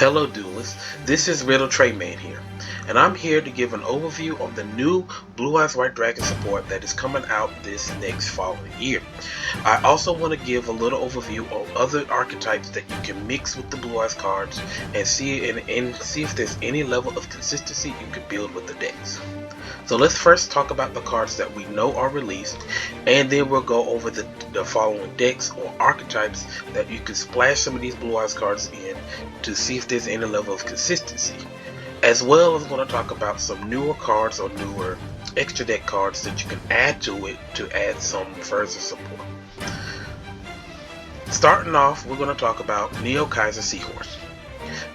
Hello Duelists, this is Riddle Trayman here, and I'm here to give an overview of the new Blue Eyes White Dragon support that is coming out this next following year. I also want to give a little overview of other archetypes that you can mix with the Blue Eyes cards and see if there's any level of consistency you can build with the decks. So let's first talk about the cards that we know are released, and then we'll go over the following decks or archetypes that you can splash some of these Blue Eyes cards in to see if there's any level of consistency. As well as going to talk about some newer cards or newer extra deck cards that you can add to it to add some further support. Starting off, we're going to talk about Neo-Kaiser Seahorse.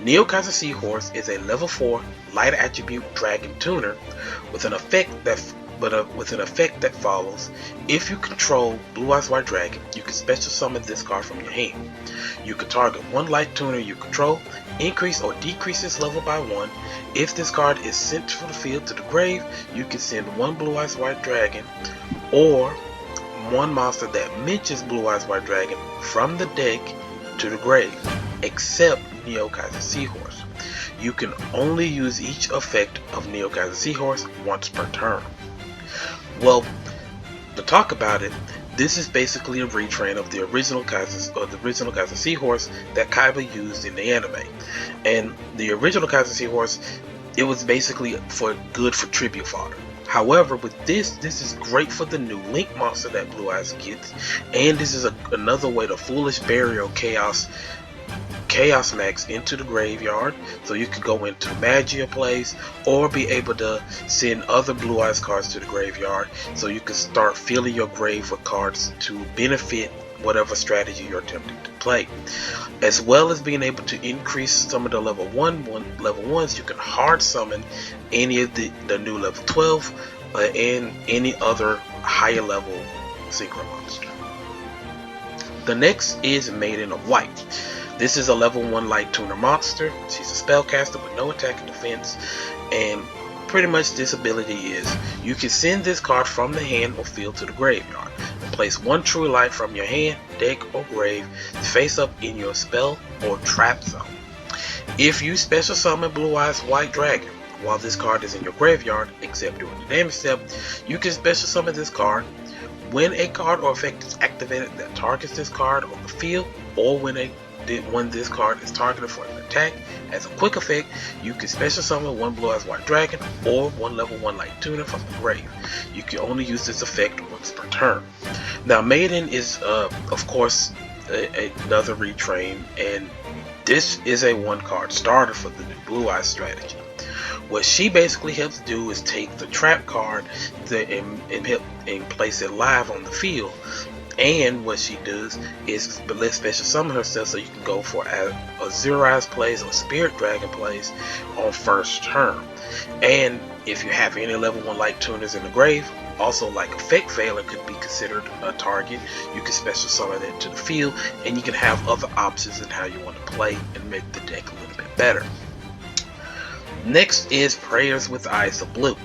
Neo-Kaiser Seahorse is a level 4 light attribute dragon tuner with an effect that follows. If you control Blue Eyes White Dragon, you can special summon this card from your hand. You can target one light tuner you control, increase or decrease its level by 1. If this card is sent from the field to the grave, you can send one Blue Eyes White Dragon or one monster that mentions Blue Eyes White Dragon from the deck to the grave, except Neo-Kaiser Seahorse. You can only use each effect of Neo-Kaiser Seahorse once per turn. Well, to talk about it, this is basically a retrain of the original Kaiser Seahorse that Kaiba used in the anime. And the original Kaiser Seahorse, it was basically good for tribute fodder. However, with this is great for the new Link monster that Blue Eyes gets, and this is another way to Foolish Burial Chaos Max into the graveyard, so you could go into Magia plays or be able to send other Blue Eyes cards to the graveyard, so you can start filling your grave with cards to benefit whatever strategy you're attempting to play. As well as being able to increase some of the level 1s, you can hard summon any of the new level 12 and any other higher level synchro monster. The next is Maiden of White. This is a level 1 light tuner monster. She's a spellcaster with no attack and defense, and pretty much this ability is you can send this card from the hand or field to the graveyard and place one true light from your hand, deck, or grave face up in your spell or trap zone. If you special summon Blue Eyes White Dragon while this card is in your graveyard, except during the damage step, you can special summon this card. When a card or effect is activated that targets this card on the field, or when this card is targeted for an attack, as a quick effect, you can special summon one Blue Eyes White Dragon or one level 1 light tuner from the grave. You can only use this effect once per turn. Now, Maiden is, of course, another retrain, and this is a 1-card starter for the new Blue Eyes strategy. What she basically helps do is take the trap card and place it live on the field. And what she does is let special summon herself, so you can go for a Zero Eyes plays or Spirit Dragon plays on first turn. And if you have any level 1 light tuners in the grave, also like Effect Veiler could be considered a target. You can special summon it to the field, and you can have other options in how you want to play and make the deck a little bit better. Next is Prayers with Eyes of Blue.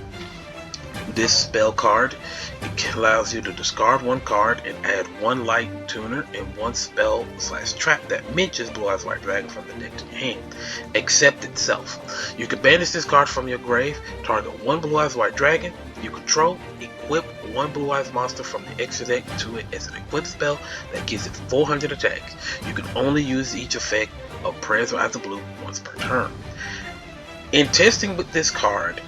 This spell card, it allows you to discard one card and add one light tuner and one spell/trap that mentions Blue Eyes White Dragon from the deck to your hand, except itself. You can banish this card from your grave, target one Blue Eyes White Dragon you control, equip one Blue Eyes monster from the extra deck to it as an equip spell that gives it 400 attacks. You can only use each effect of Prayers with Eyes of Blue once per turn. In testing with this card,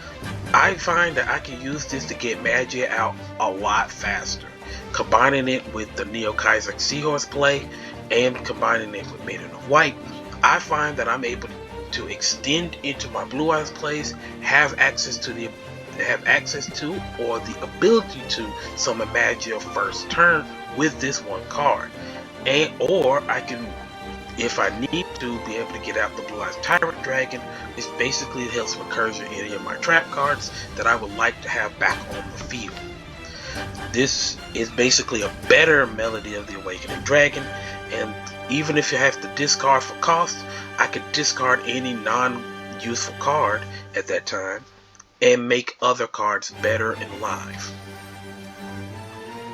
I find that I can use this to get Magia out a lot faster. Combining it with the Neo-Kaiser Seahorse play and combining it with Maiden of White, I find that I'm able to extend into my Blue Eyes plays, have access to or the ability to summon Magia first turn with this one card. Or I can, if I need to, be able to get out the Blue Eyes Tyrant Dragon, which basically helps recursion any of my trap cards that I would like to have back on the field. This is basically a better Melody of the Awakening Dragon, and even if you have to discard for cost, I could discard any non-useful card at that time and make other cards better in live.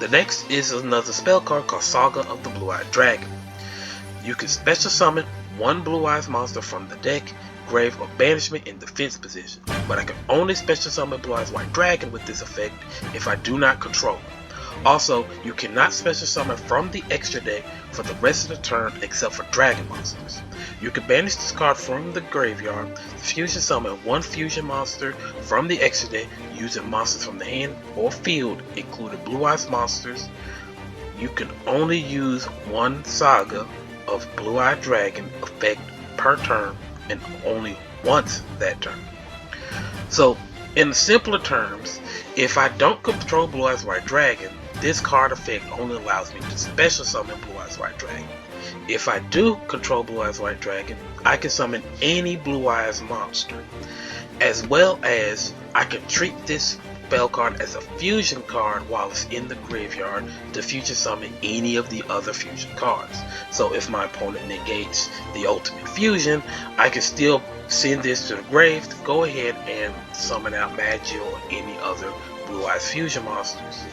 The next is another spell card called Saga of the Blue-Eyed Dragon. You can special summon one Blue Eyes monster from the deck, grave, or banishment in defense position, but I can only special summon Blue Eyes White Dragon with this effect if I do not control it. Also, you cannot special summon from the extra deck for the rest of the turn except for dragon monsters. You can banish this card from the graveyard, fusion summon one fusion monster from the extra deck using monsters from the hand or field, including Blue Eyes monsters. You can only use one Saga of Blue Eyed Dragon effect per turn and only once that turn. So, in simpler terms, if I don't control Blue Eyes White Dragon, this card effect only allows me to special summon Blue Eyes White Dragon. If I do control Blue Eyes White Dragon, I can summon any Blue Eyes monster, as well as I can treat this spell card as a fusion card while it's in the graveyard to fusion summon any of the other fusion cards. So if my opponent negates the ultimate fusion, I can still send this to the grave to go ahead and summon out Magi or any other Blue Eyes fusion monsters.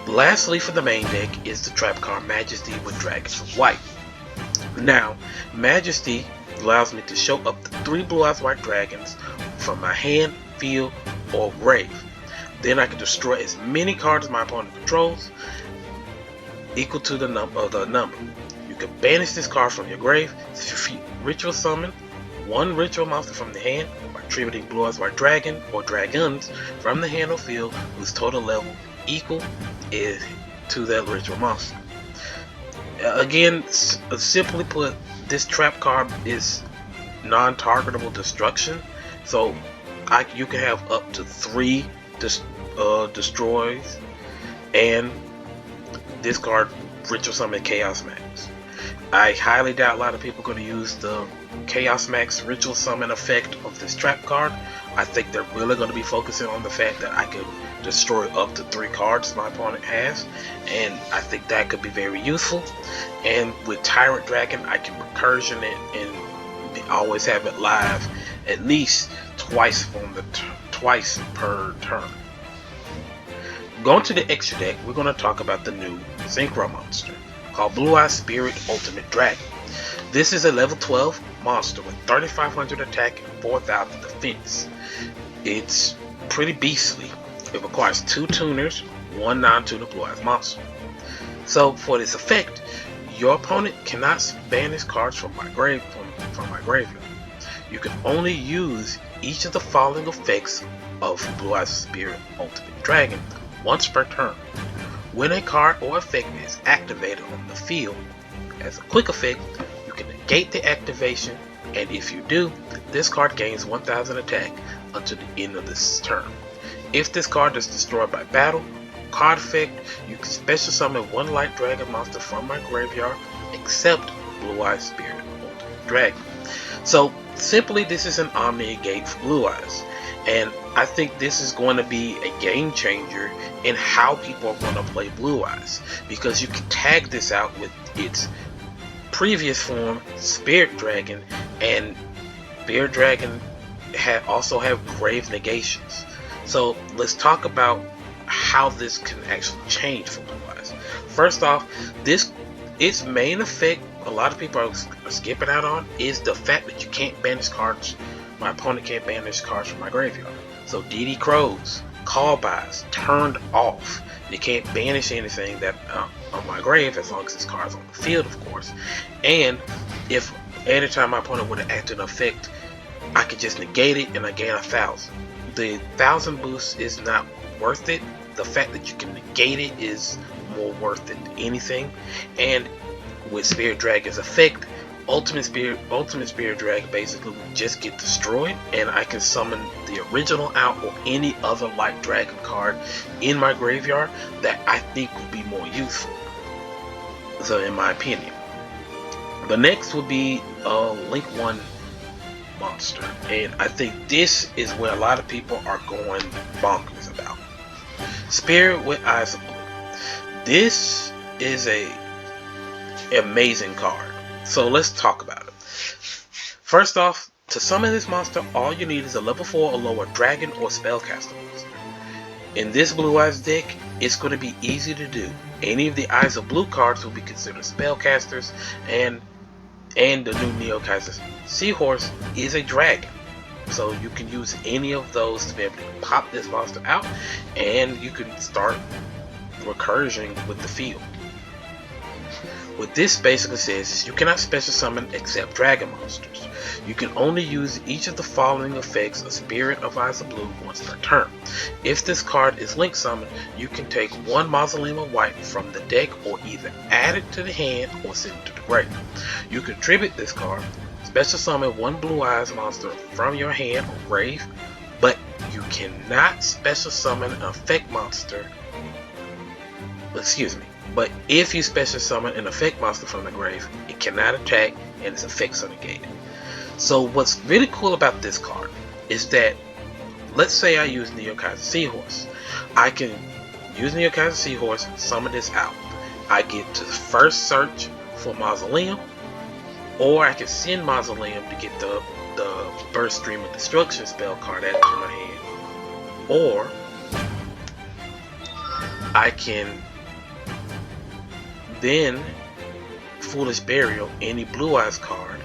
Lastly, for the main deck is the trap card Majesty with Dragons of White. Now, Majesty allows me to show up to 3 Blue Eyes White Dragons from my hand, field, or grave. Then I can destroy as many cards as my opponent controls, equal to the number. You can banish this card from your grave, ritual summon one ritual monster from the hand by tributing Blue Eyes White Dragon or Dragons from the hand or field whose total level equal is to that ritual monster. Again, simply put, this trap card is non-targetable destruction, so you can have up to 3 destroys, and this card ritual summon Chaos Max. I highly doubt a lot of people are going to use the Chaos Max ritual summon effect of this trap card. I think they're really going to be focusing on the fact that I could destroy up to 3 cards my opponent has, and I think that could be very useful. And with Tyrant Dragon, I can recursion it and always have it live at least twice per turn. Going to the extra deck, we're going to talk about the new Synchro monster called Blue Eyes Spirit Ultimate Dragon. This is a level 12 monster with 3500 attack and 4000 defense. It's pretty beastly. It requires 2 tuners, 1 non-tuner Blue Eyes monster. So for this effect, your opponent cannot banish cards from my graveyard. You can only use each of the following effects of Blue Eyes Spirit Ultimate Dragon once per turn. When a card or effect is activated on the field, as a quick effect, you can negate the activation, and if you do, this card gains 1000 attack until the end of this turn. If this card is destroyed by battle, card effect, you can special summon 1 light dragon monster from my graveyard, except Blue Eyes Spirit Ultimate Dragon. So simply, this is an Omni-Negate for Blue Eyes, and I think this is going to be a game changer in how people are going to play Blue Eyes, because you can tag this out with its previous form, Spirit Dragon, and Spirit Dragon also have grave negations. So let's talk about how this can actually change for Blue Eyes. First off, its main effect a lot of people are skipping out on is the fact that you can't banish cards. My opponent can't banish cards from my graveyard. So DD Crows, Call Buys, turned off. They can't banish anything that on my grave as long as this card's on the field, of course. And if anytime my opponent would have acted an effect, I could just negate it and I gain 1000. The 1000 boost is not worth it. The fact that you can negate it is more worth it than anything. And with Spirit Dragon's effect, Ultimate Spirit Dragon basically will just get destroyed, and I can summon the original out or any other light dragon card in my graveyard that I think would be more useful. So in my opinion. The next would be a Link 1 monster, and I think this is where a lot of people are going bonkers about. Spirit with Eyes of Blue. This is a amazing card. So let's talk about it. First off, to summon this monster, all you need is a level 4 or lower dragon or spellcaster monster. In this Blue Eyes deck, it's going to be easy to do. Any of the Eyes of Blue cards will be considered spellcasters, and And the new Neo Kaiser Seahorse is a dragon. So you can use any of those to be able to pop this monster out, and you can start recursion with the field. What this basically says is you cannot special summon except dragon monsters. You can only use each of the following effects of Spirit of Eyes of Blue once per turn. If this card is link summoned, you can take one Mausoleum of White from the deck or either add it to the hand or send it to the grave. You can tribute this card, special summon one Blue Eyes monster from your hand or grave, but you cannot special summon an effect monster. But if you special summon an effect monster from the grave, it cannot attack and its effects are negated. So what's really cool about this card is that, let's say I use Neo Kaiser Seahorse. I can use Neo Kaiser Seahorse, summon this out. I get to first search for Mausoleum, or I can send Mausoleum to get the Burst Stream of Destruction spell card added to my hand. Or I can then Foolish Burial any Blue Eyes card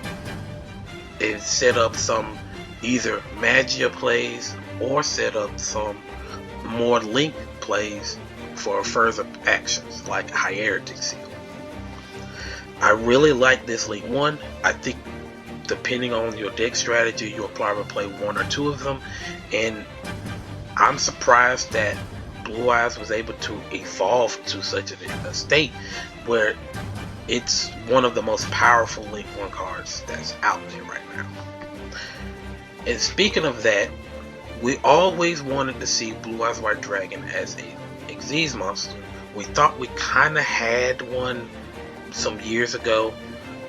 and set up some either Magia plays or set up some more Link plays for further actions like Hieratic Seal. I really like this Link 1. I think depending on your deck strategy, you'll probably play one or two of them, and I'm surprised that Blue Eyes was able to evolve to such a state where it's one of the most powerful Link 1 cards that's out there right now. And speaking of that, we always wanted to see Blue Eyes White Dragon as a Xyz monster. We thought we kind of had one some years ago,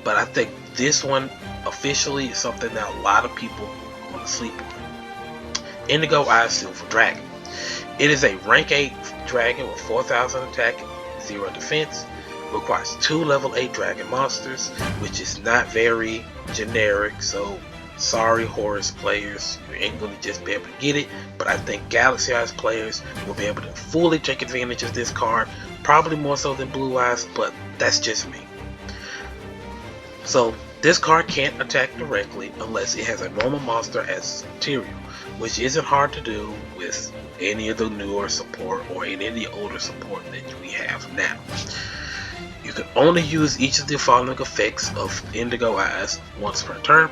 but I think this one officially is something that a lot of people want to sleep on. Indigo Eyes Silver Dragon. It is a rank 8 dragon with 4,000 attack, 0 defense. Requires 2 level 8 dragon monsters, which is not very generic, so sorry Horus players, you ain't gonna just be able to get it, but I think Galaxy Eyes players will be able to fully take advantage of this card, probably more so than Blue Eyes, but that's just me. So this card can't attack directly unless it has a normal monster as material, which isn't hard to do with any of the newer support or any of the older support that we have now. You can only use each of the following effects of Indigo Eyes once per turn.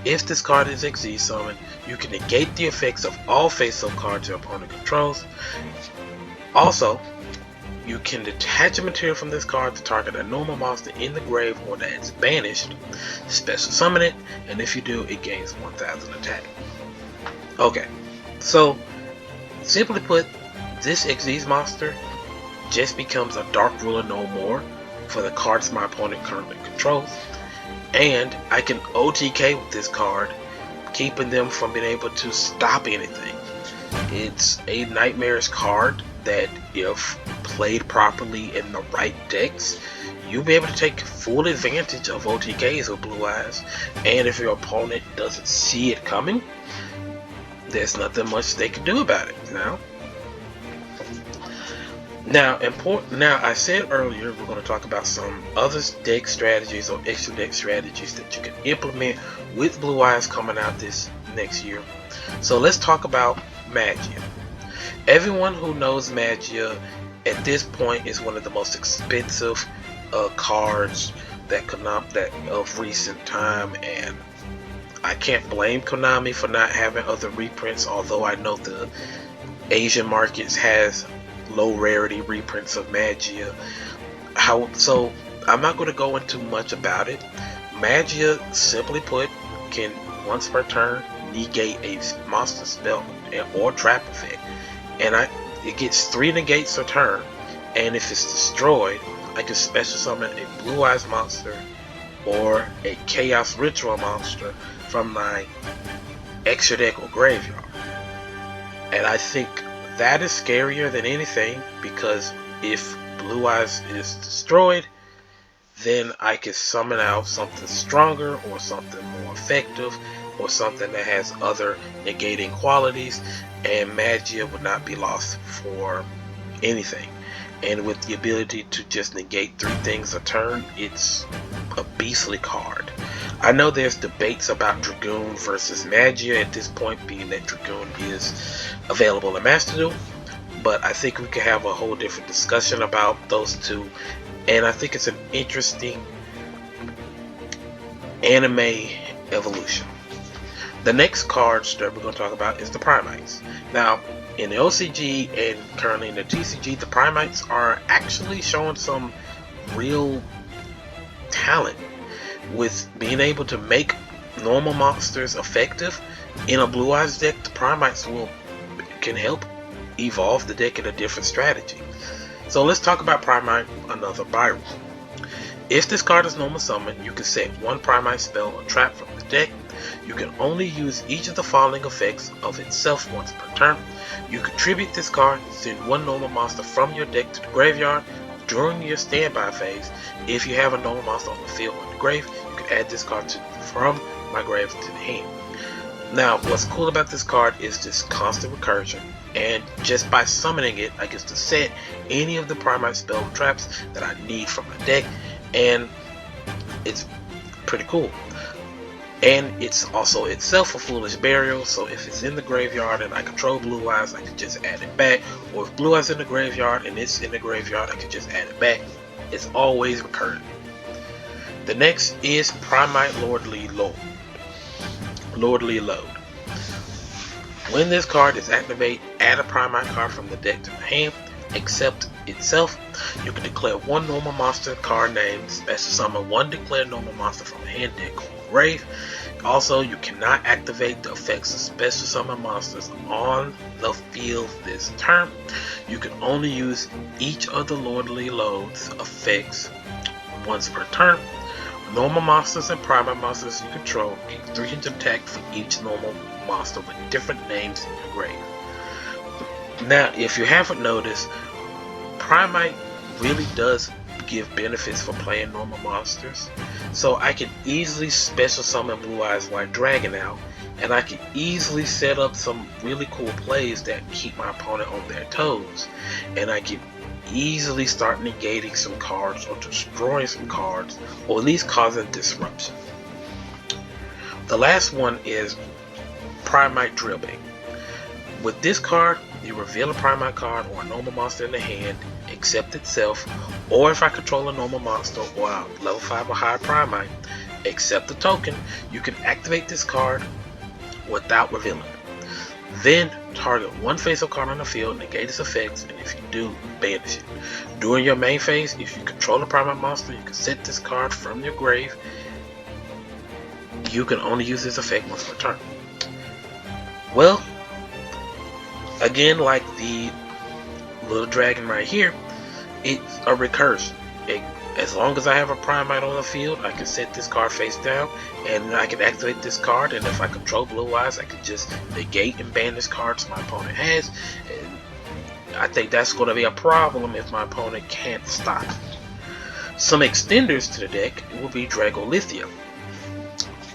If this card is Xyz summoned, you can negate the effects of all face-up cards your opponent controls. Also, you can detach a material from this card to target a normal monster in the grave or that is banished, special summon it, and if you do, it gains 1000 attack. Okay, so simply put, this Xyz monster just becomes a Dark Ruler no more for the cards my opponent currently controls, and I can OTK with this card, keeping them from being able to stop anything. It's a nightmarish card that, if played properly in the right decks, you'll be able to take full advantage of OTKs with Blue Eyes, and if your opponent doesn't see it coming, there's nothing much they can do about it. Now, I said earlier we're going to talk about some other deck strategies or extra deck strategies that you can implement with Blue Eyes coming out this next year. So let's talk about Magia. Everyone who knows Magia at this point is one of the most expensive cards that of recent time, and I can't blame Konami for not having other reprints, although I know the Asian markets has low rarity reprints of Magia. So I'm not going to go into much about it. Magia, simply put, can once per turn negate a monster spell or trap effect, and it gets 3 negates a turn, and if it's destroyed, I can special summon a Blue Eyes monster or a Chaos Ritual monster from my extra deck or graveyard. And I think that is scarier than anything, because if Blue Eyes is destroyed, then I can summon out something stronger or something more effective or something that has other negating qualities, and Magia would not be lost for anything. And with the ability to just negate 3 things a turn, it's a beastly card. I know there's debates about Dragoon versus Magia at this point, being that Dragoon is available in Master Duel, but I think we could have a whole different discussion about those two, and I think it's an interesting anime evolution. The next cards that we're going to talk about is the Primites. Now, in the OCG and currently in the TCG, the Primites are actually showing some real talent with being able to make normal monsters effective. In a Blue Eyes deck, the Primites can help evolve the deck in a different strategy. So let's talk about Primite, another buy rule. If this card is normal summon, you can set one Primite spell or trap from the deck. You can only use each of the following effects of itself once per turn. You contribute this card, send one normal monster from your deck to the graveyard during your standby phase. If you have a normal monster on the field or in the grave, you can add this card from my grave to the hand. Now, what's cool about this card is this constant recursion, and just by summoning it, I get to set any of the Primite spell traps that I need from my deck, and it's pretty cool. And it's also itself a Foolish Burial, so if it's in the graveyard and I control Blue Eyes, I can just add it back. Or if Blue Eyes in the graveyard and it's in the graveyard, I can just add it back. It's always recurring. The next is Primite Lordly Load. When this card is activated, add a Primite card from the deck to the hand. Except itself, you can declare one normal monster card name, special summon one declared normal monster from a hand, deck, or grave. Also, you cannot activate the effects of special summon monsters on the field this turn. You can only use each of the Lordly Load's effects once per turn. Normal monsters and Primite monsters you control get 300 attack for each normal monster with different names in your grave. Now, if you haven't noticed, Primite really does give benefits for playing normal monsters. So I can easily special summon Blue Eyes White Dragon out, and I can easily set up some really cool plays that keep my opponent on their toes. And I can easily start negating some cards or destroying some cards, or at least causing disruption. The last one is Primite Drillbait. With this card, you reveal a Primite card or a normal monster in the hand, except itself, or if I control a normal monster or a level 5 or higher Primite, except the token, you can activate this card without revealing it. Then target one face-up card on the field, negate its effects, and if you do, banish it. During your main phase, if you control a Primite monster, you can set this card from your grave. You can only use this effect once per turn. Well, again, like the little dragon right here, it's a recursion. As long as I have a Primite on the field, I can set this card face down, and I can activate this card, and if I control Blue Eyes, I can just negate and banish cards my opponent has, and I think that's going to be a problem if my opponent can't stop it. Some extenders to the deck will be Dragolithia.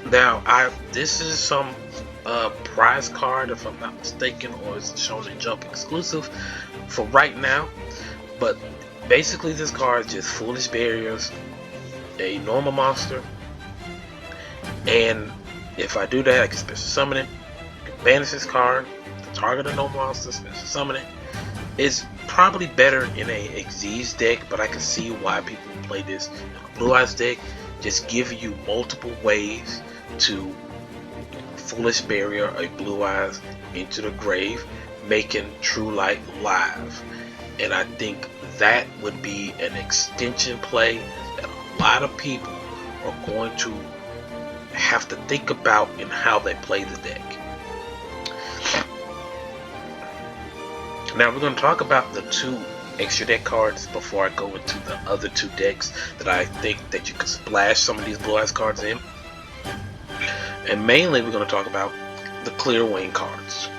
Now, this is some prize card, if I'm not mistaken, or it's shown in Jump exclusive for right now, but basically this card is just Foolish Barriers, a normal monster, and if I do that, I can special summon it. I can banish this card to target a normal monster, special summon it. It's probably better in a Xyz deck, but I can see why people play this in a Blue Eyes deck. Just give you multiple ways to Foolish Barrier a Blue Eyes into the grave, making True Light live. And I think that would be an extension play that a lot of people are going to have to think about in how they play the deck. Now we're going to talk about the two extra deck cards before I go into the other two decks that I think that you can splash some of these Blue Eyes cards in. And mainly we're going to talk about the Clear Wing cards.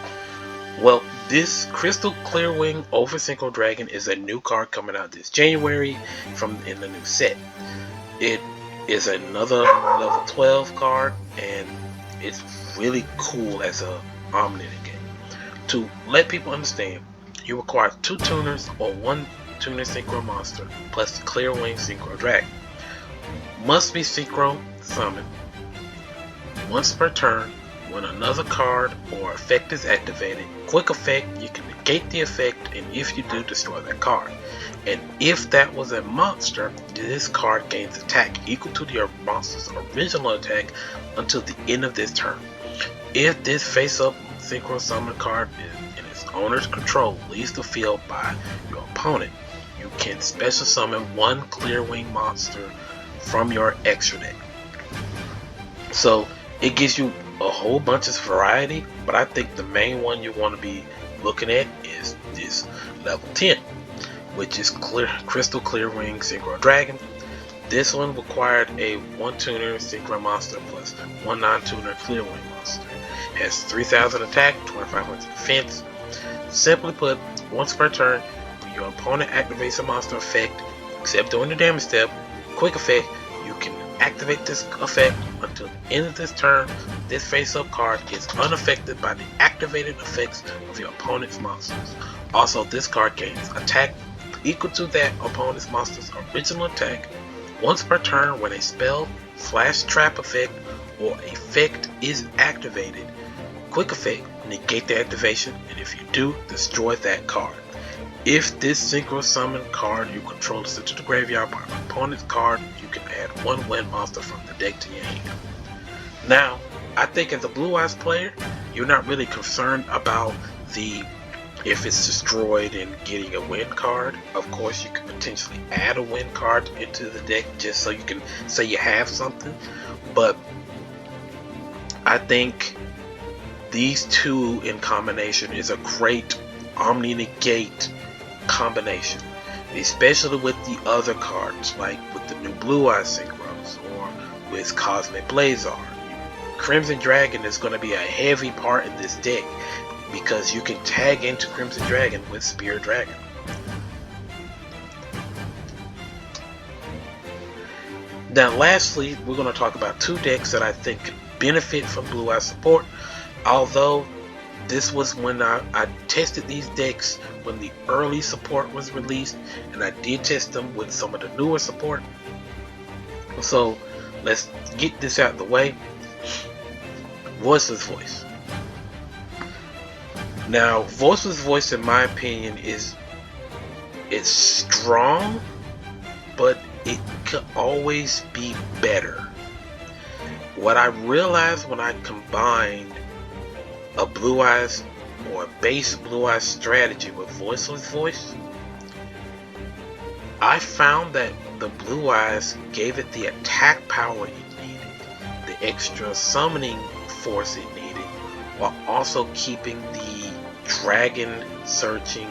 Well, this Crystal Clear Wing Oversynchro Dragon is a new card coming out this January in the new set. It is another level 12 card, and it's really cool as a Omnitic game. To let people understand, you require 2 tuners or 1 tuner synchro monster plus the Clear Wing Synchro Dragon. Must be synchro summoned. Once per turn, when another card or effect is activated, quick effect, you can negate the effect, and if you do, destroy that card. And if that was a monster, this card gains attack equal to your monster's original attack until the end of this turn. If this face-up synchro summon card is in its owner's control leaves the field by your opponent, you can special summon one Clear Wing monster from your extra deck. So it gives you a whole bunch of variety, but I think the main one you want to be looking at is this level 10, which is Crystal Clear Wing Synchro Dragon. This one required a 1 tuner Synchro monster plus 1 non-tuner Clear Wing monster. It has 3000 attack, 2500 defense. Simply put, once per turn, when your opponent activates a monster effect, except during the damage step, quick effect, you can activate this effect until the end of this turn. This face-up card is unaffected by the activated effects of your opponent's monsters. Also, this card gains attack equal to that opponent's monster's original attack once per turn when a spell, trap effect, or effect is activated. Quick effect, negate the activation, and if you do, destroy that card. If this synchro summon card you control is sent to the graveyard by an opponent's card, you can add one wind monster from the deck to your hand. Now, I think as a Blue Eyes player, you're not really concerned about if it's destroyed and getting a win card. Of course, you could potentially add a win card into the deck just so you can say you have something. But I think these two in combination is a great Omni Negate combination, especially with the other cards, like with the new Blue Eyes Synchros or with Cosmic Blazar. Crimson Dragon is going to be a heavy part in this deck because you can tag into Crimson Dragon with Spear Dragon. Now lastly, we're going to talk about two decks that I think could benefit from Blue Eyes support, although this was when I tested these decks when the early support was released, and I did test them with some of the newer support. So let's get this out of the way. Voiceless Voice. Now, Voiceless Voice, in my opinion, it's strong, but it could always be better. What I realized when I combined a Blue Eyes or a base Blue Eyes strategy with Voiceless Voice, I found that the Blue Eyes gave it the attack power it needed, the extra summoning force it needed, while also keeping the dragon searching,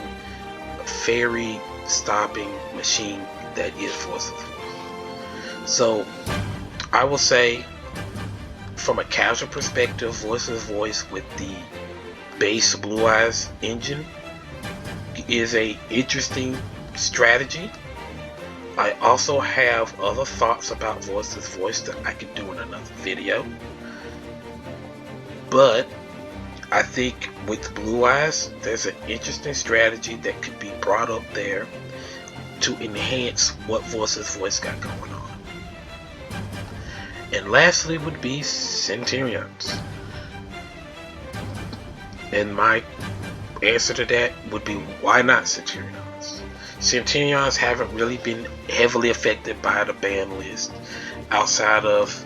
fairy stopping machine that is Voiceless Voice. So I will say, from a casual perspective, Voiceless Voice with the base Blue Eyes engine is a interesting strategy. I also have other thoughts about Voiceless Voice that I could do in another video, but I think with Blue Eyes there's an interesting strategy that could be brought up there to enhance what Voiceless Voice got going on. And lastly would be Centurions. And my answer to that would be, why not Centurions? Centurions haven't really been heavily affected by the ban list outside of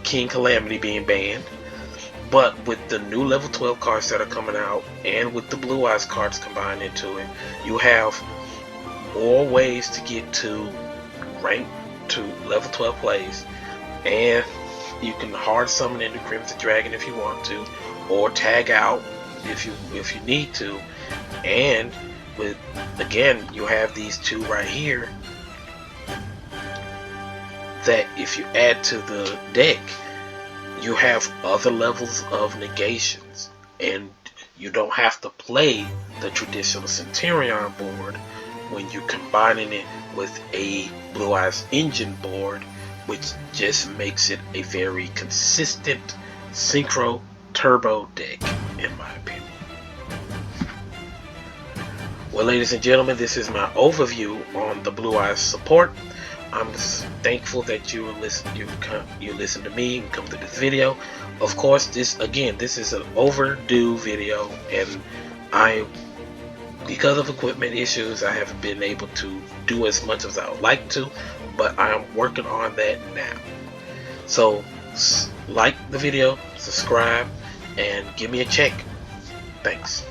King Calamity being banned. But with the new level 12 cards that are coming out and with the Blue Eyes cards combined into it, you have more ways to get to rank to level 12 plays. And you can hard summon into Crimson Dragon if you want to, or tag out if you need to. And with, again, you have these two right here that if you add to the deck, you have other levels of negations, and you don't have to play the traditional Centurion board when you're combining it with a Blue Eyes engine board, which just makes it a very consistent synchro turbo deck, in my opinion. Well, ladies and gentlemen, this is my overview on the Blue Eyes support. I'm thankful that you listen to me and come to this video. Of course, this is an overdue video, and I, because of equipment issues, I haven't been able to do as much as I would like to, but I am working on that now. So like the video, subscribe, and give me a check. Thanks.